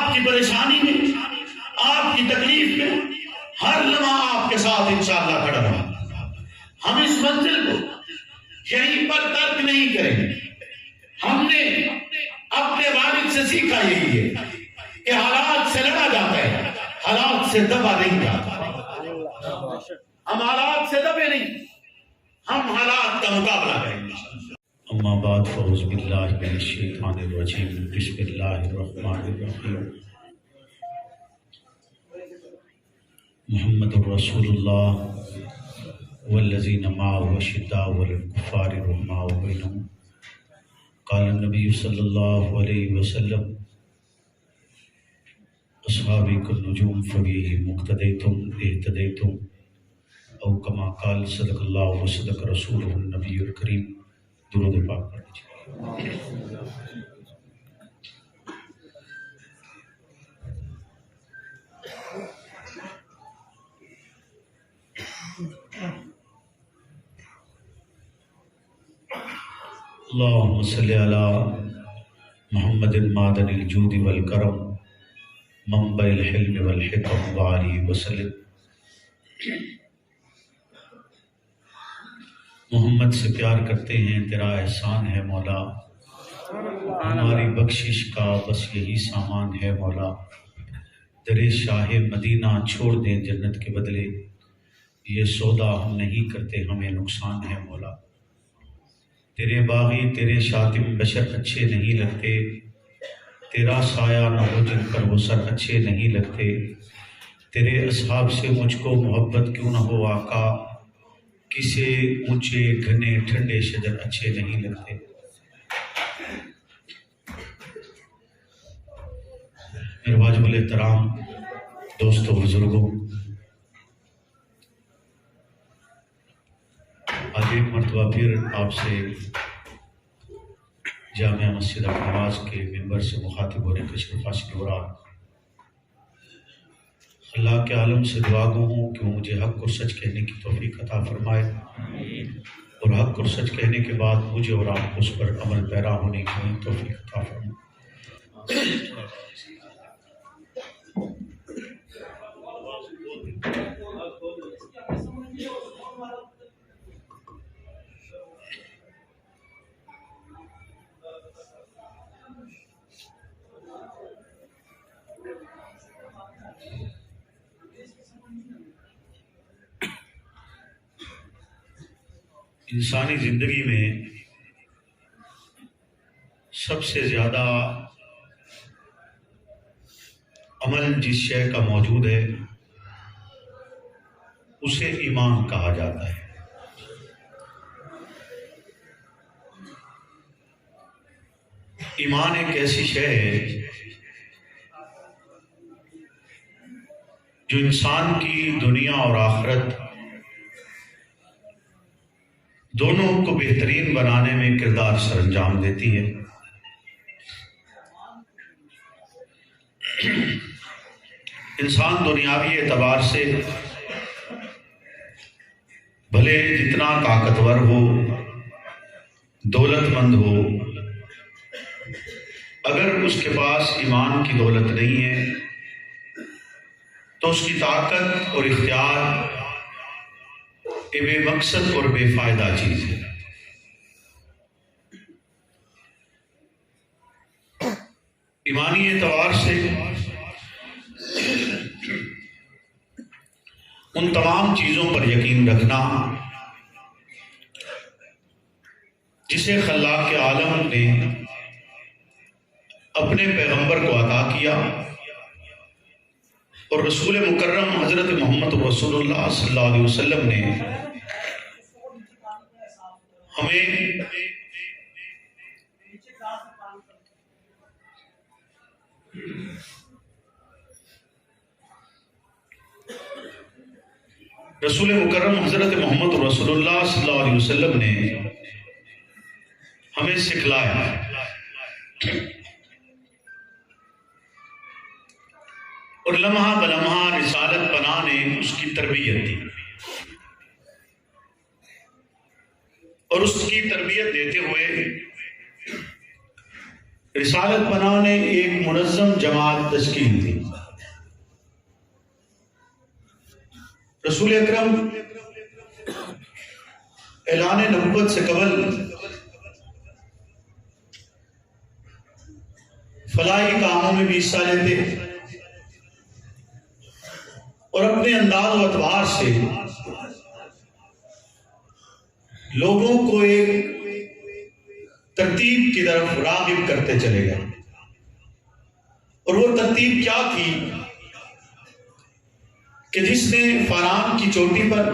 آپ کی پریشانی میں، آپ کی تکلیف میں ہر لمحہ آپ کے ساتھ انشاءاللہ کھڑا رہا۔ ہم اس منزل کو یہیں پر ترک نہیں کریں گے۔ ہم نے اپنے والد سے سیکھا یہی ہے کہ حالات سے لڑا جاتا ہے، حالات سے دبا نہیں جاتا۔ ہم حالات سے دبے نہیں، ہم حالات کا مقابلہ کریں گے۔ اما بعد فاعوذ باللہ من الشیطان الرجیم، بسم اللہ الرحمن الرحیم۔ محمد رسول اللہ والذین معه اشداء علی الکفار رحماء بینہم۔ قال النبی صلی اللہ علیہ وسلم اصحابی کالنجوم فبیہم مقتدیتم اہتدیتم، او کما قال صدق اللہ وصدق رسولہ النبی الکریم۔ درود پاک پڑھ لیجیے۔ اللہم صلی علی محمد معدن الجود والکرم، منبع الحلم والحکم وآلہ وسلم۔ محمد سے پیار کرتے ہیں، تیرا احسان ہے مولا، ہماری بخشش کا بس یہی سامان ہے مولا۔ تیرے شاہ مدینہ چھوڑ دیں جنت کے بدلے، یہ سودا ہم نہیں کرتے، ہمیں نقصان ہے مولا۔ تیرے باغی تیرے شاتم بشر اچھے نہیں لگتے، تیرا سایہ نہ ہو جن پر وہ سر اچھے نہیں لگتے۔ تیرے اصحاب سے مجھ کو محبت کیوں نہ ہو آقا، کسے اونچے گھنے ٹھنڈے شجر اچھے نہیں لگتے۔ میرے واجب الاحترام دوستوں بزرگوں، آج ایک مرتبہ پھر آپ سے جامعہ مسجد نواز کے ممبر سے مخاطب ہونے کا شرف حاصل ہو رہا۔ اللہ کے عالم سے دعا گو ہوں کہ وہ مجھے حق اور سچ کہنے کی توفیق عطا فرمائے، اور حق اور سچ کہنے کے بعد مجھے اور آپ کو اس پر عمل پیرا ہونے کی توفیق عطا فرمائے۔ انسانی زندگی میں سب سے زیادہ عمل جس شے کا موجود ہے اسے ایمان کہا جاتا ہے۔ ایمان ایک ایسی شے ہے جو انسان کی دنیا اور آخرت دونوں کو بہترین بنانے میں کردار سر انجام دیتی ہے۔ انسان دنیاوی اعتبار سے بھلے جتنا طاقتور ہو، دولت مند ہو، اگر اس کے پاس ایمان کی دولت نہیں ہے تو اس کی طاقت اور اختیار یہ بے مقصد اور بے فائدہ چیز ہے۔ ایمانی اعتبار سے ان تمام چیزوں پر یقین رکھنا جسے خلاق عالم نے اپنے پیغمبر کو عطا کیا، اور رسول مکرم حضرت محمد رسول اللہ صلی اللہ علیہ وسلم نے ہمیں رسول مکرم حضرت محمد رسول اللہ صلی اللہ علیہ وسلم نے ہمیں سکھلایا۔ اور لمحہ بلمحہ رسالت پناہ نے اس کی تربیت دی، اور اس کی تربیت دیتے ہوئے رسالت پناہ نے ایک منظم منظم جماعت تشکیل دی۔ رسول اکرم اعلان نبوت سے قبل فلاحی کاموں میں بھی حصہ لیتے اور اپنے انداز و اعتبار سے لوگوں کو ایک ترتیب کی طرف راغب کرتے چلے گئے، اور وہ ترتیب کیا تھی کہ جس نے فاران کی چوٹی پر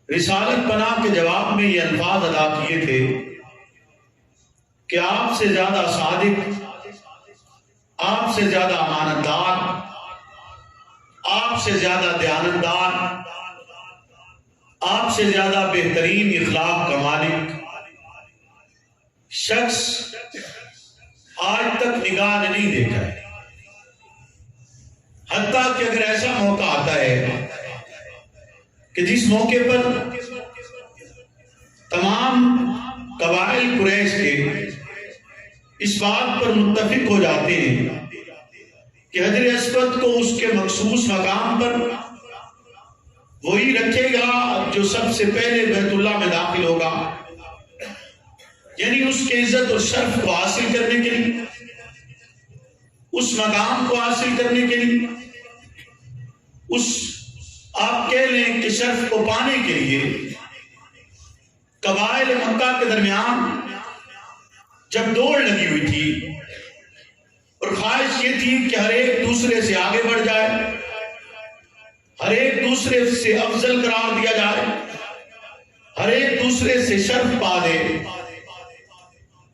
رسالت پناہ کے جواب میں یہ الفاظ ادا کیے تھے کہ آپ سے زیادہ صادق، آپ سے زیادہ امانتدار، آپ سے زیادہ دیانتدار، آپ سے زیادہ بہترین اخلاق کا مالک شخص آج تک نگاہ نے نہیں دیکھا ہے۔ حتیٰ کہ اگر ایسا موقع آتا ہے کہ جس موقع پر تمام قبائل قریش کے اس بات پر متفق ہو جاتے ہیں کہ حجر اسود کو اس کے مخصوص مقام پر وہی رکھے گا جو سب سے پہلے بیت اللہ میں داخل ہوگا، یعنی اس کے عزت اور شرف کو حاصل کرنے کے لیے، اس مقام کو حاصل کرنے کے لیے، اس آپ کہہ لیں کہ شرف کو پانے کے لیے قبائل مکہ کے درمیان جب دوڑ لگی ہوئی تھی اور خواہش یہ تھی کہ ہر ایک دوسرے سے آگے بڑھ جائے، ہر ایک دوسرے سے افضل قرار دیا جائے، ہر ایک دوسرے سے شرف پا دے،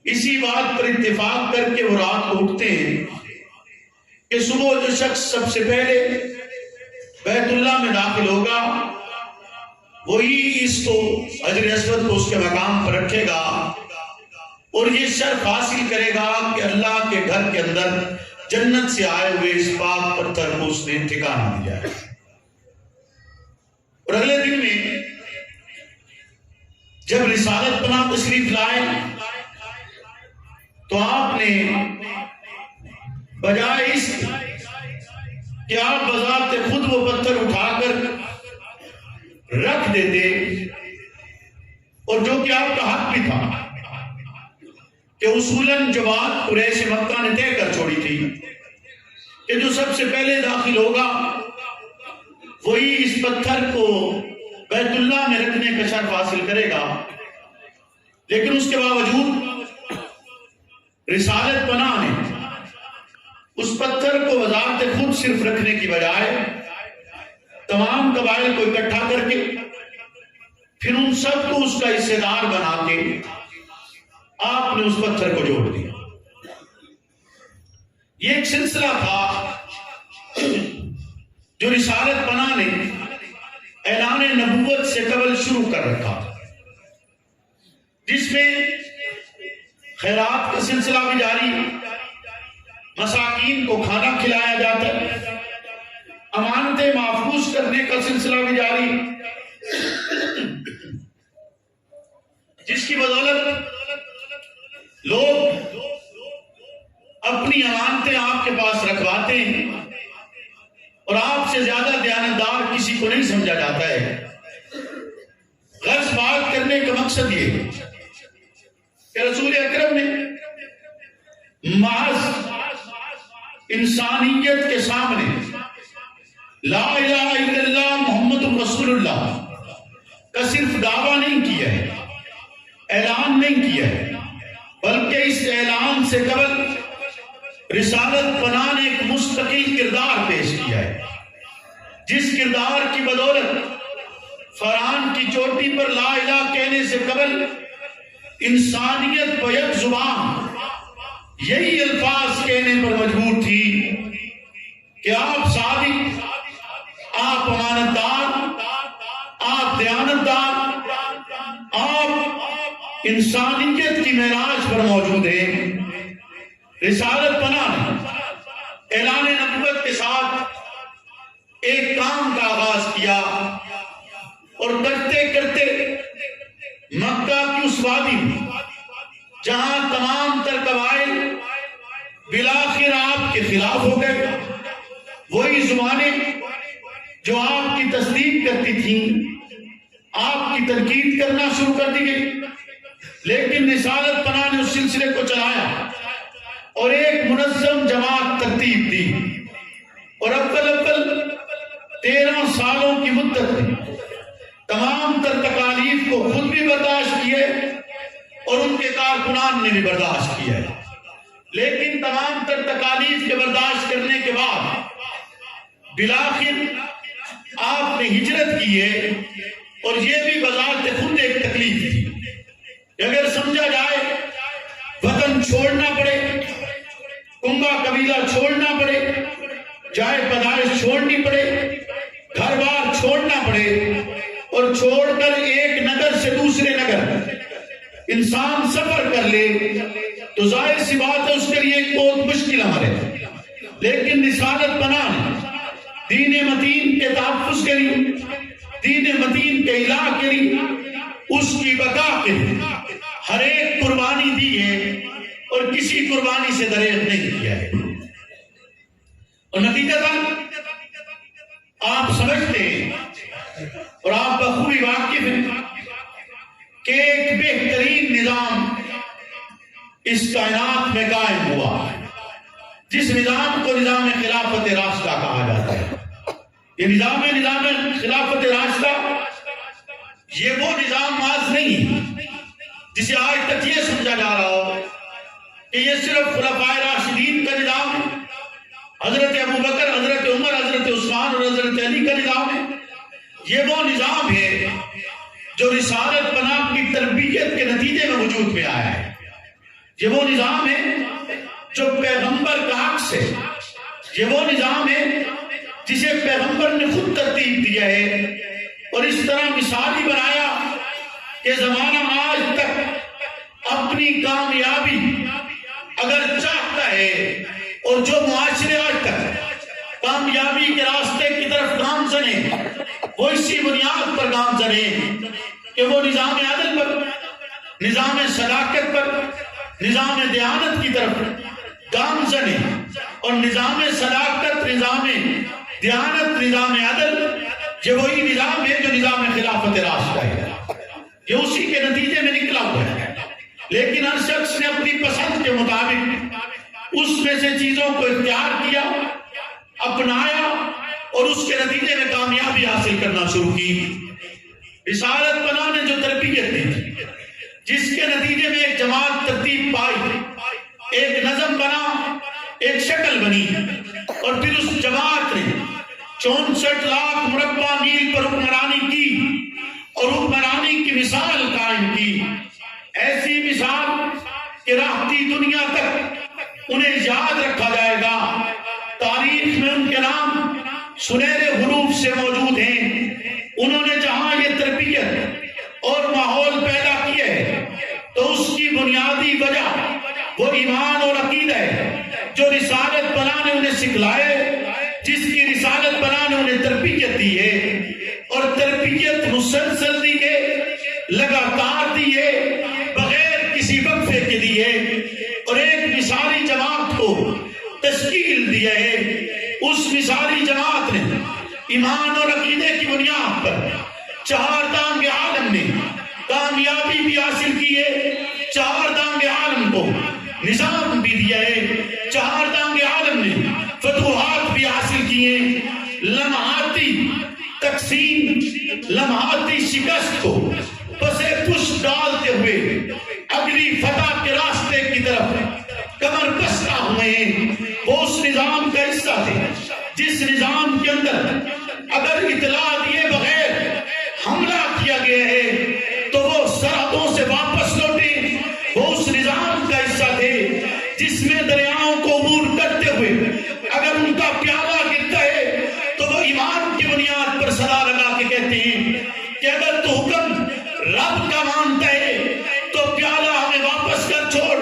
اسی بات پر اتفاق کر کے وہ رات کو اٹھتے ہیں کہ صبح جو شخص سب سے پہلے بیت اللہ میں داخل ہوگا وہی اس کو حجر اسود کو اس کے مقام پر رکھے گا اور یہ شرف حاصل کرے گا کہ اللہ کے گھر کے اندر جنت سے آئے ہوئے اس پاک پتھر کو اس نے ٹھکانہ دیا ہے۔ اور اگلے دن میں جب رسالت پناہ تشریف لائے تو آپ نے بجائے اس کہ آپ بذات خود وہ پتھر اٹھا کر رکھ دیتے، اور جو کہ آپ کا حق بھی تھا کہ اصولاً جو بات قریش مکہ نے طے کر چھوڑی تھی کہ جو سب سے پہلے داخل ہوگا وہی اس پتھر کو بیت اللہ میں رکھنے کا شرف حاصل کرے گا، لیکن اس کے باوجود رسالت پناہ نے اس پتھر کو وزارت خود صرف رکھنے کی بجائے تمام قبائل کو اکٹھا کر کے پھر ان سب کو اس کا حصے دار بنا کے آپ نے اس پتھر کو جوڑ دیا۔ یہ ایک سلسلہ تھا جو رسالت پناہ نے اعلان نبوت سے قبل شروع کر رکھا، جس میں خیرات کا سلسلہ بھی جاری، مساکین کو کھانا کھلایا جاتا ہے، امانتیں محفوظ کرنے کا سلسلہ بھی جاری، جس کی بدولت لوگ اپنی امانتیں آپ کے پاس رکھواتے ہیں اور آپ سے زیادہ دیانتدار کسی کو نہیں سمجھا جاتا ہے۔ غرض بات کرنے کا مقصد یہ کہ رسول اکرم نے محض انسانیت کے سامنے لا الہ الا اللہ محمد رسول اللہ کا صرف دعویٰ نہیں کیا ہے، اعلان نہیں کیا ہے، بلکہ اس اعلان سے قبل رسالت پناہ نے ایک مستقل کردار پیش کیا ہے، جس کردار کی بدولت فرعون کی چوٹی پر لا الہ کہنے سے قبل انسانیت کو یک زبان یہی الفاظ کہنے پر مجبور تھی کہ آپ صادق، آپ امانتدار، آپ دیانتدار، آپ انسانیت کی معراج پر موجود ہیں۔ رسالت پناہ نے اعلان نبوت کے ساتھ ایک کام کا آغاز کیا اور کرتے کرتے مکہ کی اس وادی میں جہاں تمام تر قبائل بالآخر آپ کے خلاف ہو گئے. وہی زبانیں جو آپ کی تصدیق کرتی تھیں آپ کی تنقید کرنا شروع کر دی گئی. لیکن رسالت پناہ نے اس سلسلے کو چلایا اور ایک منظم جماعت ترتیب دی اور اول 13 سالوں کی مدت میں تمام تر تکالیف کو خود بھی برداشت کیے اور ان کے کارکنان نے بھی برداشت کیا ہے. لیکن تمام تر تکالیف کے برداشت کرنے کے بعد بالآخر آپ نے ہجرت کی ہے. اور یہ بھی بذات خود ایک تکلیف تھی کہ اگر سمجھا جائے وطن چھوڑنا پڑے, کنبہ قبیلہ چھوڑنا پڑے, جائے پیدائش چھوڑنی پڑے, گھر بار چھوڑنا پڑے اور چھوڑ کر ایک نگر سے دوسرے نگر انسان سفر کر لے تو ظاہر سی بات ہے اس کے لیے ایک بہت مشکل عمل ہے. لیکن رسالت پناہ دین متین کے تحفظ کے لیے, دین متین کے اعلاء کے لیے, اس کی بقا کے لیے ہر ایک قربانی دی ہے اور کسی قربانی سے دریغ نہیں کیا ہے. اور نتیجتاً آپ سمجھتے ہیں اور آپ بخوبی واقف ہیں کہ ایک بہترین نظام اس کائنات میں قائم ہوا جس نظام کو نظام خلافت راستہ کہا جاتا ہے. یہ نظام خلافت راستہ یہ وہ نظام محض نہیں جسے آج تک یہ سمجھا جا رہا ہو کہ یہ صرف خلفائے راشدین کا نظام ہے, حضرت ابوبکر, حضرت عمر, حضرت عثمان اور حضرت علی کا نظام ہے. یہ وہ نظام ہے جو رسالت پناہ کی تربیت کے نتیجے میں وجود میں آیا ہے. یہ وہ نظام ہے جو پیغمبر کا عکس ہے. یہ وہ نظام ہے جسے پیغمبر نے خود ترتیب دیا ہے اور اس طرح مثالی بنایا کہ زمانہ آج تک اپنی کامیابی اگر چاہتا ہے اور جو معاشرے آج تک کامیابی کے راستے کی طرف گامزن ہے وہ اسی بنیاد پر گامزن ہے کہ وہ نظام عدل پر, نظام صداقت پر, نظام دیانت کی طرف گامزن ہے. اور نظام صداقت, نظام دیانت, نظام عدل یہ وہی نظام ہے جو نظام خلافت راستہ ہے. یہ اسی کے نتیجے میں نکلا ہوا ہے. لیکن ہر شخص نے اپنی پسند کے مطابق اس میں سے چیزوں کو اختیار کیا, اپنایا اور اس کے نتیجے میں کامیابی حاصل کرنا شروع کی. رسالت پناہ نے جو تربیت دی جس کے نتیجے میں ایک جماعت ترتیب پائی, ایک نظم بنا, ایک شکل بنی اور پھر اس جماعت نے 64 لاکھ مربع میل پر حکمرانی کی اور حکمرانی کی مثال قائم کی. ایسی مثال کہ راحتی دنیا تک انہیں یاد رکھا جائے گا. تاریخ میں ان کے نام سنہرے حروف سے موجود ہیں. انہوں نے جہاں یہ تربیت اور ماحول پیدا کیا ہے تو اس کی بنیادی وجہ وہ ایمان اور عقیدہ ہے جو رسالت پناہ نے انہیں سکھلائے, جس کی رسالت پناہ نے انہیں تربیت دی ہے اور تربیت مسلسل دی ہے, لگاتار دی ہے, بغیر کسی وقفے کے دی ہے اور ایک مثالی جماعت کو تشکیل دیا ہے. اس مثالی جماعت نے ایمان اور عقیدے کی بنیاد پر 4 دانگ عالم نے کامیابی بھی حاصل کی ہے, 4 دانگ عالم کو نظام بھی دیا ہے, 4 دانگ عالم نے فتوحات بھی حاصل کیے. لمحاتی تقسیم, لمحاتی شکست کو پسے پش ڈالتے ہوئے اگلی فتح کے راستے کی طرف کمر بستہ ہوئے ہیں. وہ اس نظام کا حصہ تھے جس نظام کے اندر اگر اطلاع دیے بغیر حملہ کیا گیا ہے تو وہ سرحدوں سے واپس لوٹے. وہ اس نظام کا حصہ تھے جس میں دریاؤں کو عبور کرتے ہوئے اگر ان کا پیالہ گرتا ہے تو وہ ایمان کی بنیاد پر صدا لگا کے کہتے ہیں کہ اگر تو حکم رب کا مانتا ہے تو پیالہ ہمیں واپس کر چھوڑ,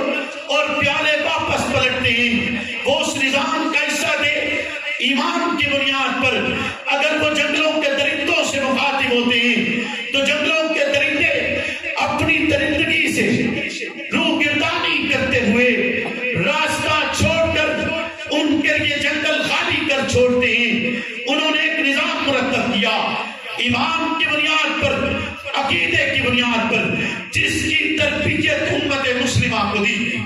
اور پیالے واپس پلٹتے ہیں. وہ اس نظام کا حصہ تھے ایمان کی بنیاد پر. اگر وہ جنگلوں کے درندوں سے مخاطب ہوتے ہیں تو جنگلوں کے درندے اپنی درندگی سے روح گردانی کرتے ہوئے راستہ چھوڑ کر کر یہ جنگل خالی کر چھوڑتے ہیں. انہوں نے ایک نظام مرتب کیا ایمان کی بنیاد پر, عقیدے کی بنیاد پر, جس کی تربیت امت مسلمہ کو دی تھی.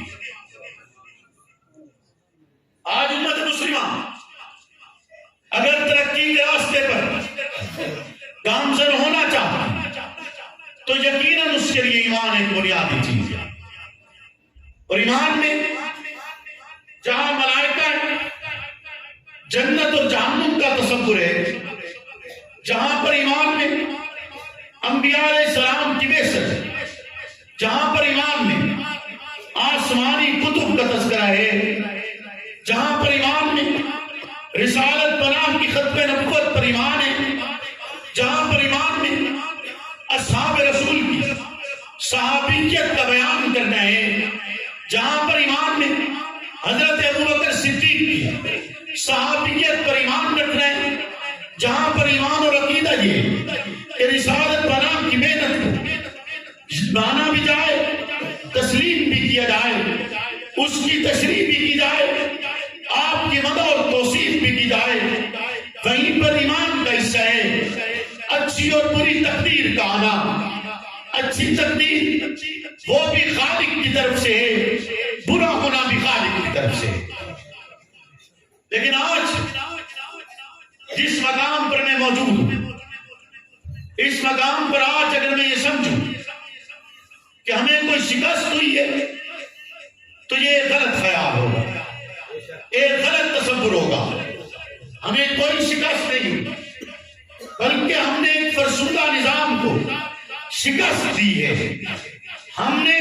آج امت مسلمہ اگر ترقی کے راستے پر گامزن ہونا چاہتا تو یقیناً اس کے لیے ایمان ایک بنیادی چیز ہے. اور ایمان میں جہاں ملائکہ جنت اور جہنم کا تصور ہے, جہاں پر ایمان میں انبیاء علیہ السلام کی بعثت, جہاں پر ایمان میں آسمانی کتب کا تذکرہ ہے, جہاں پر ایمان میں رسالت پناہ کی ختم نبوت پر ایمان ہے, جہاں پر ایمان میں اصحاب رسول کی صحابیت کا بیان کرنا ہے, جہاں پر ایمان میں حضرت ابوبکر صدیق کی صحابیت پر ایمان رکھنا ہے, جہاں پر ایمان اور عقیدہ یہ کہ رسالت پناہ کی محنت کو مانا بھی جائے, تسلیم بھی کیا جائے, اس کی تشریح بھی کی جائے, آپ کی مدح اور توصیف بھی کی جائے, وہیں پر ایمان کا حصہ ہے. اچھی اور بری تقدیر کا آنا, اچھی تقدیر وہ بھی خالق کی طرف سے ہے, برا ہونا بھی خالق کی طرف سے ہے. لیکن آج جس مقام پر میں موجود ہوں, اس مقام پر آج اگر میں یہ سمجھوں کہ ہمیں کوئی شکست ہوئی ہے تو یہ ایک غلط خیال ہوگا, ایک غلط تصور ہوگا. ہمیں کوئی شکست نہیں ہوئی, بلکہ ہم نے ایک فرسودہ نظام کو شکست دی ہے, ہم نے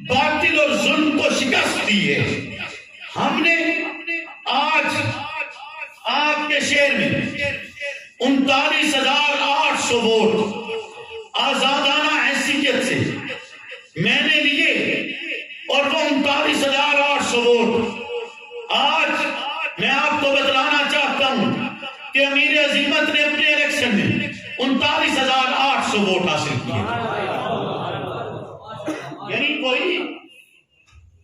باطل اور ظلم کو شکست دی ہے. ہم نے آج آپ کے شہر میں 39,800 ووٹ آزادانہ حیثیت سے میں نے لیے, اور وہ 39,800 ووٹ آج میں آپ کو بتلانا چاہتا ہوں کہ امیر عظیمت نے اپنے الیکشن میں 39,800 ووٹ حاصل کیے. یعنی کوئی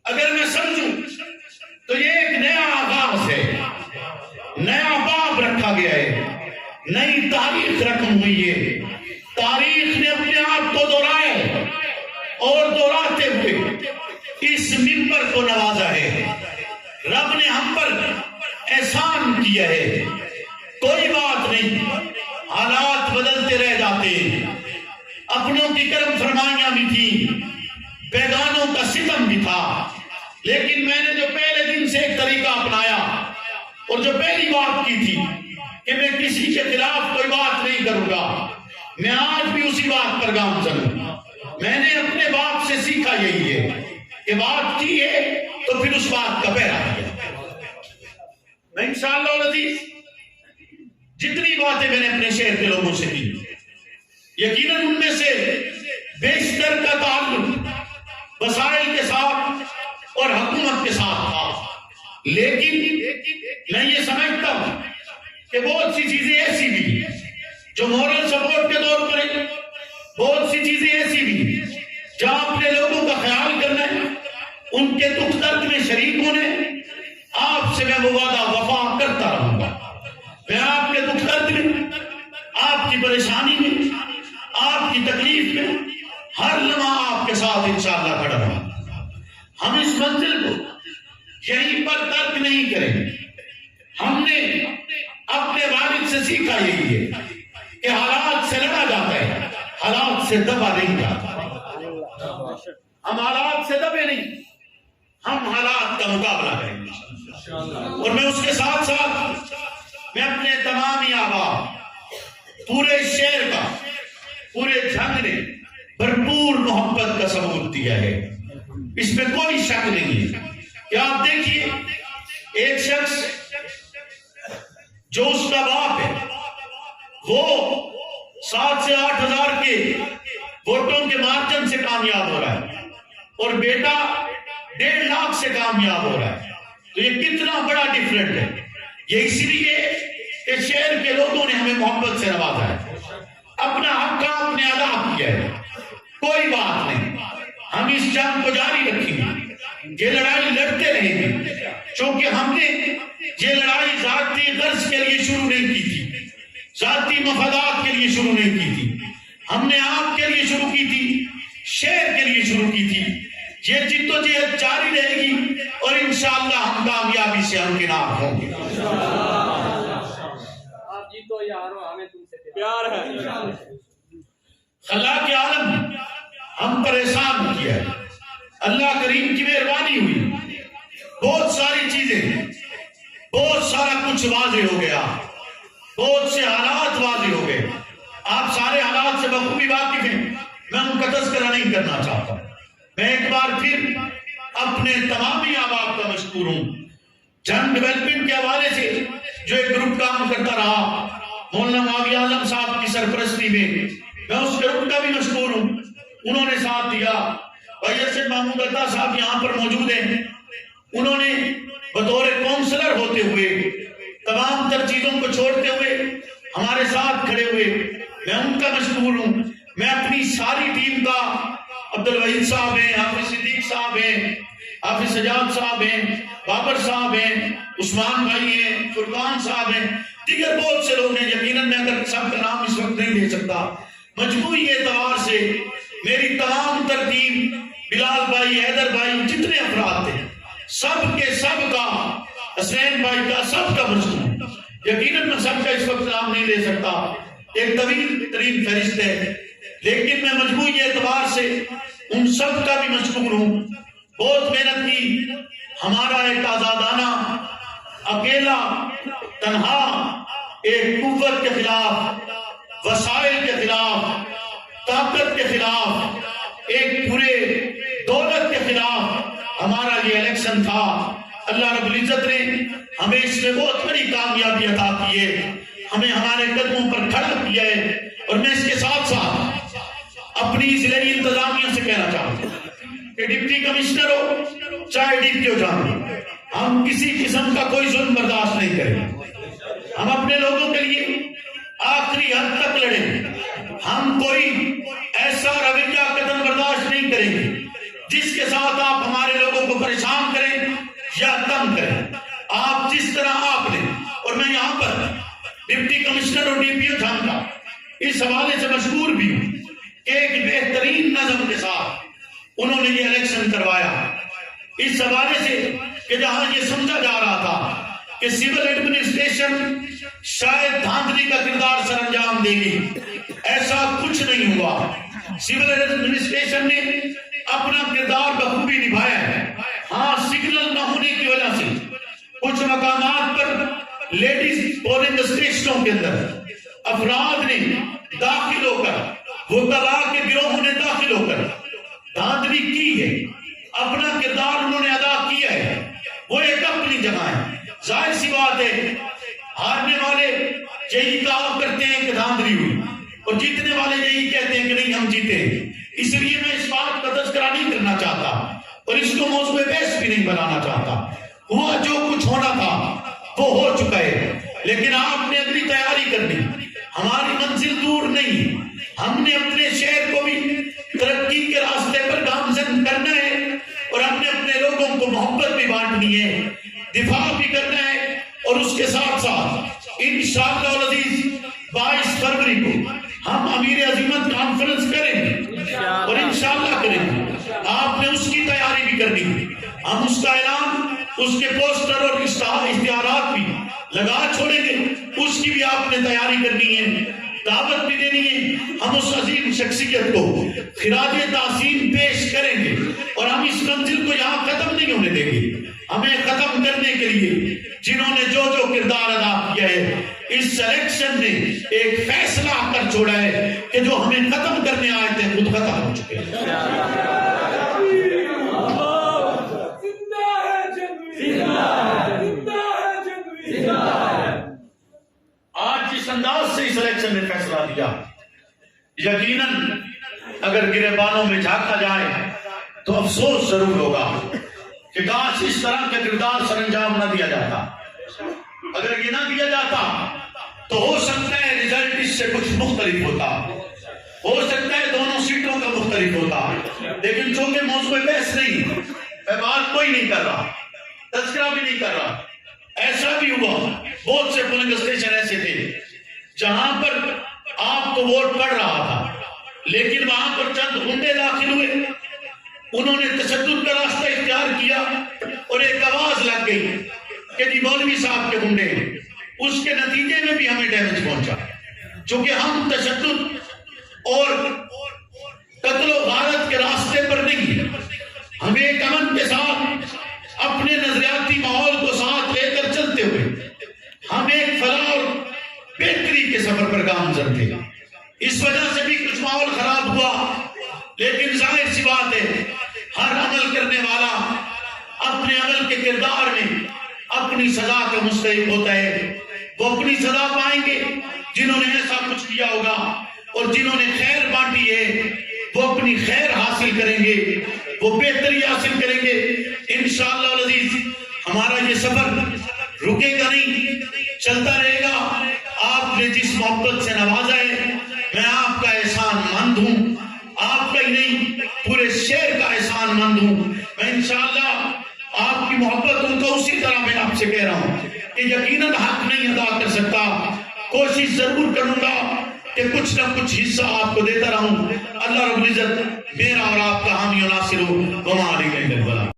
اگر میں سمجھوں تو یہ ایک نیا آغاز ہے, نیا باب رکھا گیا ہے, نئی تاریخ رقم ہوئی ہے. تاریخ نے اپنے آپ کو دہرایا ہے اور دہراتے ہوئے اس منبر کو نوازا ہے. رب نے ہم پر احسان کیا ہے. کوئی بات نہیں, حالات بدلتے رہ جاتے ہیں, اپنوں کی کرم فرمائیاں بھی تھیں, بیگانوں کا ستم بھی تھا, لیکن میں نے جو پہلے دن سے ایک طریقہ اپنایا اور جو پہلی بات کی تھی کہ میں کسی کے خلاف کوئی بات نہیں کروں گا, میں آج بھی اسی بات پر گامزن ہوں. میں نے اپنے باپ سے سیکھا یہی ہے کہ بات کی ہے تو پھر اس بات کا پہرا کیا. میں انشاءاللہ العزیز جتنی باتیں میں نے اپنے شہر کے لوگوں سے کی, یقیناً ان میں سے بیشتر کا تعلق وسائل کے ساتھ اور حکومت کے ساتھ تھا, لیکن میں یہ سمجھتا ہوں کہ بہت سی چیزیں ایسی بھی جو مورل سپورٹ کے طور پر ہیں, بہت سی چیزیں ایسی بھی جہاں اپنے لوگوں کا خیال کرنا ہے, ان کے دکھ درد میں شریک ہونے. آپ سے میں وہ وعدہ وفا کرتا رہوں گا. میں آپ کے دکھ درد میں, آپ کی پریشانی میں, آپ کی تکلیف میں ہر لمحہ آپ کے ساتھ انشاءاللہ کھڑا رہوں گا. ہم اس منزل کو یہیں پر ترک نہیں کریں گے. ہم نے اپنے والد سے سیکھا یہی ہے کہ حالات سے لڑا جاتا ہے, حالات سے دبا نہیں جاتا. ہم حالات سے دبے نہیں, ہم حالات کا مقابلہ کریں گے. اور میں اس کے ساتھ ساتھ میں اپنے تمامی آبا, پورے شہر کا, پورے جھنگ نے بھرپور محبت کا ثبوت دیا ہے, اس میں کوئی شک نہیں ہے. کہ آپ دیکھیے ایک شخص جو اس کا باپ ہے وہ 7 سے 8 ہزار کے ووٹوں کے مارجن سے کامیاب ہو رہا ہے اور بیٹا 1.5 لاکھ سے کامیاب ہو رہا ہے, تو یہ کتنا بڑا ڈیفرنٹ ہے. یہ اس لیے کہ شہر کے لوگوں نے ہمیں محبت سے نوازا ہے, اپنا حق کا آپ نے ادا کیا ہے. کوئی بات نہیں, ہم اس جنگ کو جاری رکھیں گے, یہ لڑائی لڑتے رہیں گے, چونکہ ہم نے یہ لڑائی ذاتی غرض کے لیے شروع نہیں کی تھی، ذاتی مفادات کے لیے شروع نہیں کی تھی، ہم نے آپ کے لیے شروع کی تھی، شہر کے لیے شروع کی تھی۔ یہ جدوجہد جاری رہے گی اور انشاءاللہ ہم کامیابی سے ہمکنار ہوں گے۔ آپ جیتو یا ہارو ہمیں تم سے پیار ہے۔ خلاق عالم ہم پر احسان کیا ہے، اللہ کریم کی مہربانی ہوئی، بہت ساری چیزیں، بہت سارا کچھ واضح ہو گیا، بہت سے حالات واضح ہو گئے۔ آپ سارے حالات سے بخوبی واقف ہیں، میں ان کا تذکرہ نہیں کرنا چاہتا۔ میں ایک بار پھر اپنے تمامی احباب کا مشکور ہوں۔ جنگ ڈیولپمنٹ کے حوالے سے جو ایک گروپ کام کرتا رہا مولانا معاویہ اعظم صاحب کی سرپرستی میں اس گروپ کا بھی مشکور ہوں، انہوں نے ساتھ دیا۔ بھائی ارشد محمود عطا صاحب یہاں پر موجود ہیں، انہوں نے بطور کونسلر ہوتے ہوئے تمام تر چیزوں کو چھوڑتے ہوئے ہمارے ساتھ کھڑے ہوئے، میں ان کا مشکور ہوں۔ میں اپنی ساری ٹیم کا، عبدالوحید صاحب ہیں، حافظ صدیق صاحب ہیں، حافظ سجاد صاحب ہیں، بابر صاحب ہیں، عثمان بھائی ہیں، فرقان صاحب ہیں، دیگر بہت سے لوگ ہیں، یقیناً میں اگر سب کا نام اس وقت نہیں لے سکتا۔ مجموعی اعتبار سے میری تمام تر ٹیم، بلال بھائی، حیدر بھائی، جتنے افراد تھے سب کے سب کا، حسین بھائی کا، سب کا مشکور۔ یقیناً میں سب کا اس وقت نام نہیں لے سکتا، ایک طویل ترین فہرست ہے، لیکن میں مجموعی اعتبار سے ان سب کا بھی مشکور ہوں۔ بہت محنت کی، ہمارا ایک آزادانہ، اکیلا، تنہا ایک قوت کے خلاف، وسائل کے خلاف، طاقت کے خلاف، ایک پورے دولت کے خلاف ہمارا یہ الیکشن تھا۔ اللہ رب العزت نے ہمیں اس میں بہت بڑی کامیابی عطا کی ہے، ہمیں ہمارے قدموں پر کھڑا کیا ہے۔ اور میں اس کے ساتھ ساتھ اپنی ضلعی انتظامیہ سے کہنا چاہتا ہوں کہ ڈپٹی کمشنر ہو چاہے ڈی پی او جان، ہم کسی قسم کا کوئی ظلم برداشت نہیں کریں گے۔ ہم اپنے لوگوں کے لیے آخری حد تک لڑیں، ہم کوئی ایسا رویہ قدم برداشت نہیں کریں گے جس کے ساتھ آپ ہمارے لوگوں کو پریشان کریں یا تنگ کریں۔ آپ جس طرح آپ نے، اور میں یہاں پر ڈپٹی کمشنر اور ڈی پی او جان کا اس حوالے سے مشکور بھی ہوں کہ ایک بہترین نظم کے ساتھ انہوں نے یہ الیکشن کروایا، اس حوالے سے کہ جہاں یہ سمجھا جا رہا تھا کہ سول ایڈمنسٹریشن شاید دھاندلی کا کردار سر انجام دے گی، ایسا کچھ نہیں ہوا۔ سول ایڈمنسٹریشن نے اپنا کردار بخوبی نبھایا ہے۔ ہاں، سگنل نہ ہونے کی وجہ سے کچھ مقامات پر لیڈیز پولنگ اسٹیشنوں کے اندر افراد نے داخل ہو کر، وکلاء کے گروہوں نے داخل ہو کر دھاندلی کی ہے، اپنا کردار انہوں نے ادا کیا ہے، وہ ایک اپنی جگہ ہے۔ ظاہر سی بات ہے، ہارنے والے یہی کہا کرتے ہیں کہ دھاندلی ہوئی، اور جیتنے والے یہی کہتے ہیں کہ نہیں ہم جیتے ہیں۔ اس لیے میں اس بات کا تذکرہ نہیں کرنا چاہتا اور اس کو موضوع بحث بھی نہیں بنانا چاہتا۔ ہوا جو کچھ ہونا تھا وہ ہو چکا ہے، لیکن آپ نے اگلی تیاری کرنی، ہماری منزل دور نہیں، ہم نے اپنے شہر کو بھی ترقی کے راستے پر گامزن کرنا ہے، اور ہم نے اپنے لوگوں کو محبت بھی بانٹنی ہے، دفاع بھی کرنا ہے، اور اس کے ساتھ ساتھ انشاءاللہ العزیز 22 فروری کو ہم امیر عظیمت کانفرنس کریں گے اور انشاءاللہ کریں گے۔ آپ نے اس کی تیاری بھی کرنی ہے، ہم اس کا اعلان، اس کے پوسٹر اور اشتہارات بھی لگا چھوڑیں گے، اس کی بھی آپ نے تیاری کرنی ہے، دعوت بھی دینی ہے۔ ہم اس عظیم شخصیت کو خراج تحسین پیش کریں گے، اور ہم اس منزل کو یہاں ختم نہیں ہونے دیں گے۔ ہمیں ختم کرنے کے لیے جنہوں نے جو جو کردار ادا کیا ہے، اس سلیکشن نے ایک فیصلہ کر چھوڑا ہے کہ جو ہمیں ختم کرنے آئے تھے خود ختم ہو چکے ہیں۔ آج جس انداز سے اس الیکشن نے فیصلہ دیا، یقیناً اگر گریبانوں میں جھانکا جائے تو افسوس ضرور ہوگا کہ کاش اس طرح کے کردار سر انجام نہ دیا جاتا۔ اگر یہ نہ دیا جاتا تو ہو سکتا ہے رزلٹ اس سے کچھ مختلف ہوتا، ہو سکتا ہے دونوں سیٹوں کا مختلف ہوتا، لیکن چونکہ موضوع بحث نہیں، میں بات کوئی نہیں کر رہا، تذکرہ بھی نہیں کر رہا، ایسا بھی ہوا بہت سے پولنگ اسٹیشن ایسے تھے جہاں پر آپ کو ووٹ پڑ رہا تھا، لیکن وہاں پر چند گنڈے داخل ہوئے، انہوں نے تشدد کا راستہ اختیار کیا اور ایک آواز لگ گئی کہ جی مولوی صاحب کے گنڈے ہیں۔ اس کے نتیجے میں بھی ہمیں ڈیمیج پہنچا، چونکہ ہم تشدد اور قتل و غارت کے راستے پر نہیں ہیں۔ ہمیں ایک امن کے ساتھ اپنے نظریاتی ماحول کو ساتھ لے کر چلتے ہوئے ہم ایک فلاح اور بہتری کے سفر پر گامزن تھے۔ اس وجہ سے بھی کچھ ماحول خراب ہوا، لیکن ظاہر سی بات ہے ہر عمل کرنے والا اپنے عمل کے کردار میں اپنی سزا کا مستحق ہوتا ہے۔ وہ اپنی سزا پائیں گے جنہوں نے ایسا کچھ کیا ہوگا، اور جنہوں نے خیر بانٹی ہے وہ اپنی خیر حاصل کریں گے، وہ بہتری حاصل کریں گے انشاءاللہ العزیز۔ ہمارا یہ سفر رکے گا نہیں، چلتا رہے گا۔ آپ نے جس محبت سے نوازا ہے میں آپ کا احسان مند ہوں، آپ کا ہی نہیں پورے شہر کا احسان مند ہوں۔ میں انشاءاللہ آپ کی محبتوں کو اسی طرح میں آپ سے کہہ رہا ہوں کہ یقیناً حق نہیں ادا کر سکتا، کوشش ضرور کروں گا کہ کچھ نہ کچھ حصہ آپ کو دیتا رہوں۔ اللہ رب العزت میرا اور آپ کا حامی و ناصر ہو۔ وما علینا الا البلاغ۔